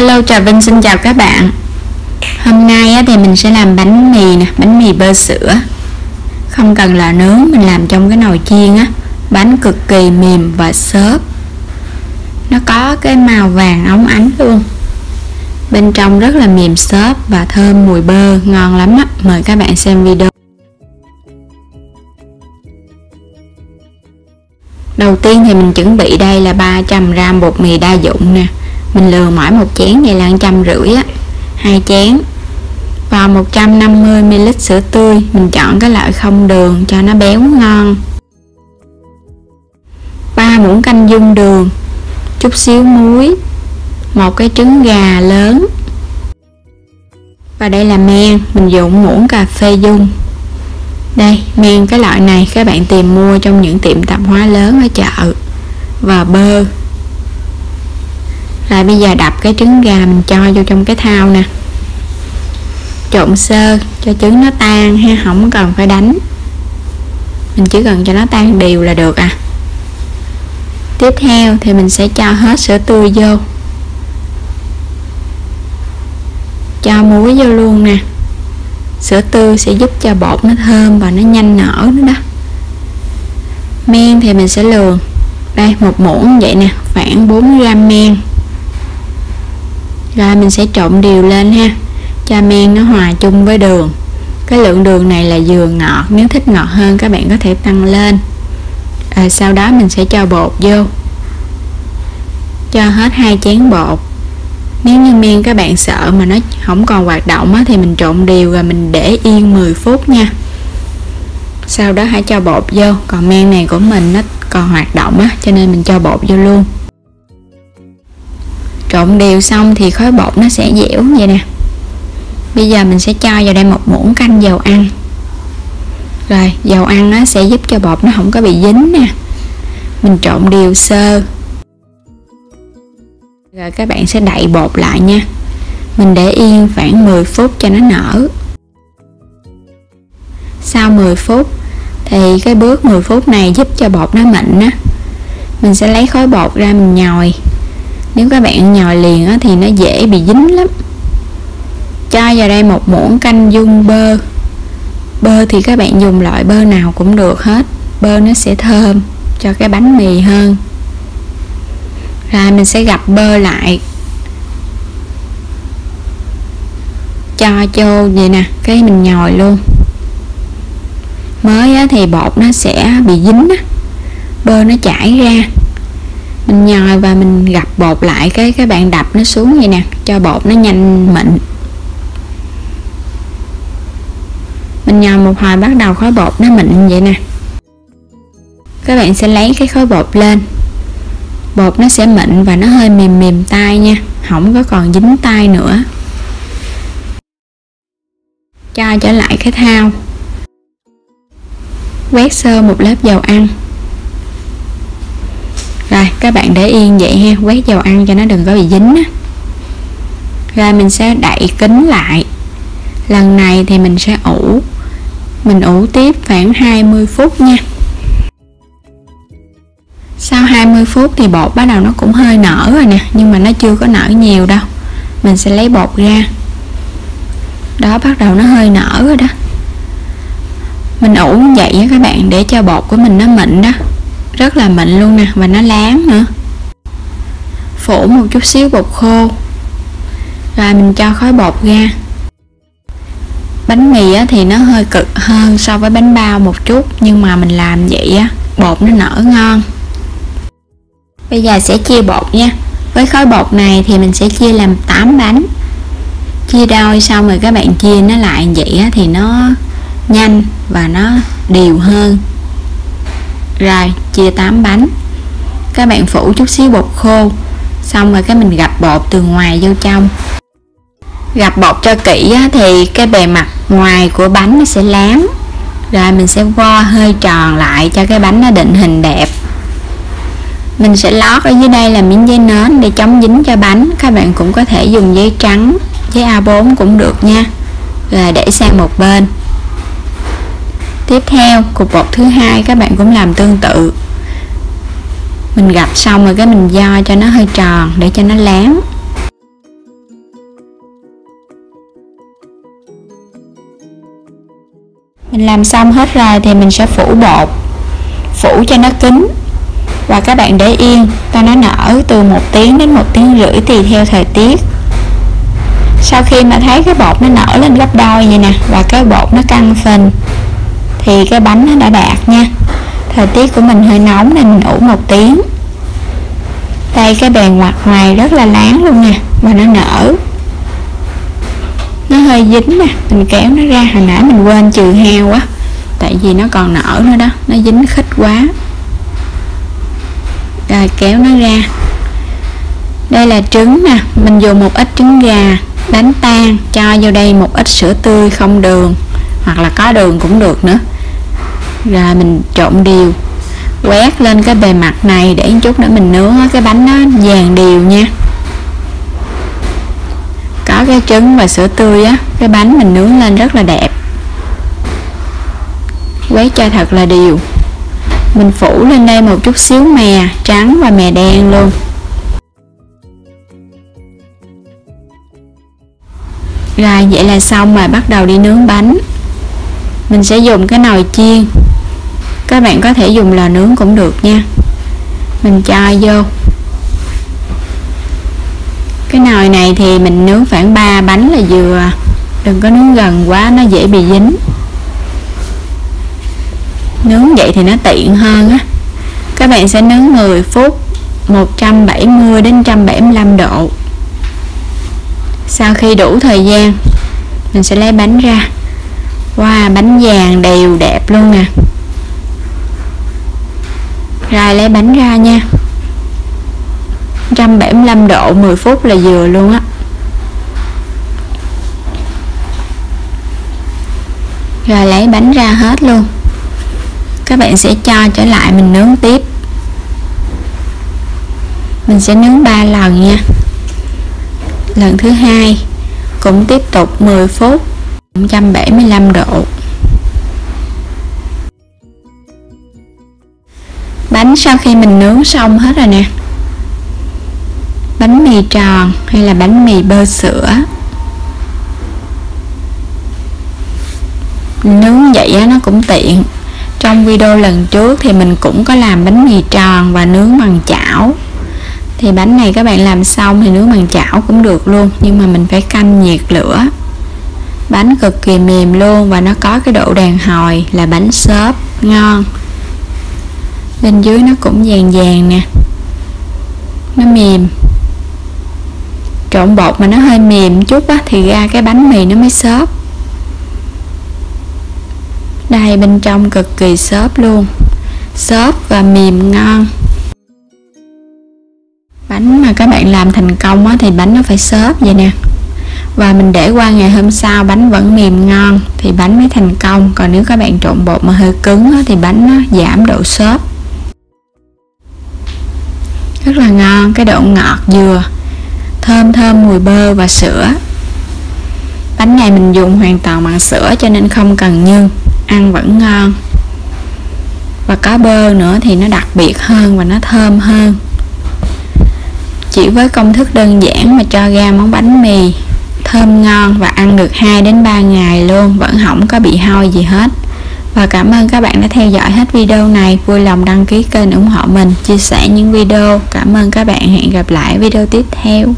Hello, Trà Vinh xin chào các bạn. Hôm nay thì mình sẽ làm bánh mì nè, bánh mì bơ sữa. Không cần lò nướng, mình làm trong cái nồi chiên á. Bánh cực kỳ mềm và xốp. Nó có cái màu vàng óng ánh luôn. Bên trong rất là mềm xốp và thơm mùi bơ, ngon lắm á. Mời các bạn xem video. Đầu tiên thì mình chuẩn bị đây là 300g bột mì đa dụng nè. Mình lừa mỗi một chén này là 150 á, 2 chén. Và 150ml sữa tươi, mình chọn cái loại không đường cho nó béo ngon. 3 muỗng canh dung đường, chút xíu muối, một cái trứng gà lớn. Và đây là men, mình dùng muỗng cà phê dung. Đây, men cái loại này các bạn tìm mua trong những tiệm tạp hóa lớn ở chợ. Và bơ. Rồi bây giờ đập cái trứng gà mình cho vô trong cái thau nè. Trộn sơ cho trứng nó tan ha, không cần phải đánh. Mình chỉ cần cho nó tan đều là được à. Tiếp theo thì mình sẽ cho hết sữa tươi vô. Cho muối vô luôn nè. Sữa tươi sẽ giúp cho bột nó thơm và nó nhanh nở nữa đó. Men thì mình sẽ lường. Đây, một muỗng vậy nè, khoảng 40g men. Rồi mình sẽ trộn đều lên ha, cho men nó hòa chung với đường. Cái lượng đường này là vừa ngọt, nếu thích ngọt hơn các bạn có thể tăng lên. Sau đó mình sẽ cho bột vô. Cho hết 2 chén bột. Nếu như men các bạn sợ mà nó không còn hoạt động á, thì mình trộn đều rồi mình để yên 10 phút nha. Sau đó hãy cho bột vô. Còn men này của mình nó còn hoạt động á, cho nên mình cho bột vô luôn. Trộn đều xong thì khối bột nó sẽ dẻo vậy nè. Bây giờ mình sẽ cho vào đây 1 muỗng canh dầu ăn. Rồi dầu ăn nó sẽ giúp cho bột nó không có bị dính nè. Mình trộn đều sơ. Rồi các bạn sẽ đậy bột lại nha. Mình để yên khoảng 10 phút cho nó nở. Sau 10 phút thì cái bước 10 phút này giúp cho bột nó mịn á. Mình sẽ lấy khối bột ra mình nhồi. Nếu các bạn nhồi liền á, thì nó dễ bị dính lắm. Cho vào đây 1 muỗng canh dung bơ. Bơ thì các bạn dùng loại bơ nào cũng được hết. Bơ nó sẽ thơm cho cái bánh mì hơn. Rồi mình sẽ gập bơ lại. Cho vô vậy nè, cái mình nhồi luôn. Mới á, thì bột nó sẽ bị dính á. Bơ nó chảy ra. Mình nhồi và mình gập bột lại, cái bạn đập nó xuống vậy nè, cho bột nó nhanh mịn. Mình nhồi một hồi bắt đầu khối bột nó mịn vậy nè. Các bạn sẽ lấy cái khối bột lên. Bột nó sẽ mịn và nó hơi mềm mềm tay nha, không có còn dính tay nữa. Cho trở lại cái thau. Quét sơ một lớp dầu ăn. Rồi các bạn để yên vậy ha, quét dầu ăn cho nó đừng có bị dính á. Rồi mình sẽ đậy kín lại. Lần này thì mình sẽ ủ. Mình ủ tiếp khoảng 20 phút nha. Sau 20 phút thì bột bắt đầu nó cũng hơi nở rồi nè, nhưng mà nó chưa có nở nhiều đâu. Mình sẽ lấy bột ra. Đó, bắt đầu nó hơi nở rồi đó. Mình ủ như vậy á các bạn, để cho bột của mình nó mịn đó. Rất là mịn luôn nè, và nó láng nữa. Phủ một chút xíu bột khô. Rồi mình cho khối bột ra. Bánh mì á, thì nó hơi cực hơn so với bánh bao một chút, nhưng mà mình làm vậy á, bột nó nở ngon. Bây giờ sẽ chia bột nha. Với khối bột này thì mình sẽ chia làm 8 bánh. Chia đôi xong rồi các bạn chia nó lại vậy á, thì nó nhanh và nó đều hơn. Rồi chia 8 bánh. Các bạn phủ chút xíu bột khô. Xong rồi cái mình gập bột từ ngoài vô trong. Gập bột cho kỹ á, thì cái bề mặt ngoài của bánh nó sẽ láng. Rồi mình sẽ vo hơi tròn lại cho cái bánh nó định hình đẹp. Mình sẽ lót ở dưới đây là miếng giấy nến để chống dính cho bánh. Các bạn cũng có thể dùng giấy trắng, giấy A4 cũng được nha. Rồi để sang một bên. Tiếp theo cục bột thứ hai các bạn cũng làm tương tự. Mình gập xong rồi cái mình vo cho nó hơi tròn để cho nó láng. Mình làm xong hết rồi thì mình sẽ phủ bột, phủ cho nó kín, và các bạn để yên cho nó nở từ 1 tiếng đến 1 tiếng rưỡi tùy theo thời tiết. Sau khi mà thấy cái bột nó nở lên gấp đôi vậy nè, và cái bột nó căng phình, thì cái bánh nó đã đạt nha. Thời tiết của mình hơi nóng nên mình ủ 1 tiếng. Đây, cái bề mặt ngoài rất là láng luôn nè, và nó nở. Nó hơi dính nè, mình kéo nó ra. Hồi nãy mình quên trừ heo á, tại vì nó còn nở nữa đó, nó dính khít quá. Rồi kéo nó ra. Đây là trứng nè, mình dùng một ít trứng gà đánh tan, cho vô đây một ít sữa tươi không đường, hoặc là có đường cũng được nữa. Rồi mình trộn đều, quét lên cái bề mặt này để chút nữa mình nướng cái bánh nó vàng đều nha. Có cái trứng và sữa tươi á, cái bánh mình nướng lên rất là đẹp. Quét cho thật là đều. Mình phủ lên đây một chút xíu mè trắng và mè đen luôn. Rồi vậy là xong rồi, bắt đầu đi nướng bánh. Mình sẽ dùng cái nồi chiên, các bạn có thể dùng lò nướng cũng được nha. Mình cho vô cái nồi này thì mình nướng khoảng 3 bánh là vừa, đừng có nướng gần quá, nó dễ bị dính. Nướng vậy thì nó tiện hơn á. Các bạn sẽ nướng 10 phút 170 đến 175 độ. Sau khi đủ thời gian, mình sẽ lấy bánh ra. Wow, bánh vàng đều đẹp luôn nè. Rồi lấy bánh ra nha. 175 độ 10 phút là vừa luôn á. Rồi lấy bánh ra hết luôn. Các bạn sẽ cho trở lại mình nướng tiếp. Mình sẽ nướng 3 lần nha. Lần thứ hai cũng tiếp tục 10 phút 175 độ. Bánh sau khi mình nướng xong hết rồi nè. Bánh mì tròn hay là bánh mì bơ sữa, nướng vậy á, nó cũng tiện. Trong video lần trước thì mình cũng có làm bánh mì tròn và nướng bằng chảo. Thì bánh này các bạn làm xong thì nướng bằng chảo cũng được luôn, nhưng mà mình phải canh nhiệt lửa. Bánh cực kỳ mềm luôn, và nó có cái độ đàn hồi, là bánh xốp ngon. Bên dưới nó cũng vàng vàng nè, nó mềm. Trộn bột mà nó hơi mềm chút á, thì ra cái bánh mì nó mới xốp. Đây, bên trong cực kỳ xốp luôn, xốp và mềm ngon. Bánh mà các bạn làm thành công á, thì bánh nó phải xốp vậy nè. Và mình để qua ngày hôm sau bánh vẫn mềm ngon thì bánh mới thành công. Còn nếu các bạn trộn bột mà hơi cứng á, thì bánh nó giảm độ xốp. Rất là ngon, cái độ ngọt dừa, thơm thơm mùi bơ và sữa. Bánh này mình dùng hoàn toàn bằng sữa cho nên không cần nhân, ăn vẫn ngon. Và có bơ nữa thì nó đặc biệt hơn và nó thơm hơn. Chỉ với công thức đơn giản mà cho ra món bánh mì thơm ngon và ăn được 2 đến 3 ngày luôn, vẫn không có bị hôi gì hết. Và cảm ơn các bạn đã theo dõi hết video này. Vui lòng đăng ký kênh ủng hộ mình, chia sẻ những video. Cảm ơn các bạn, hẹn gặp lại video tiếp theo.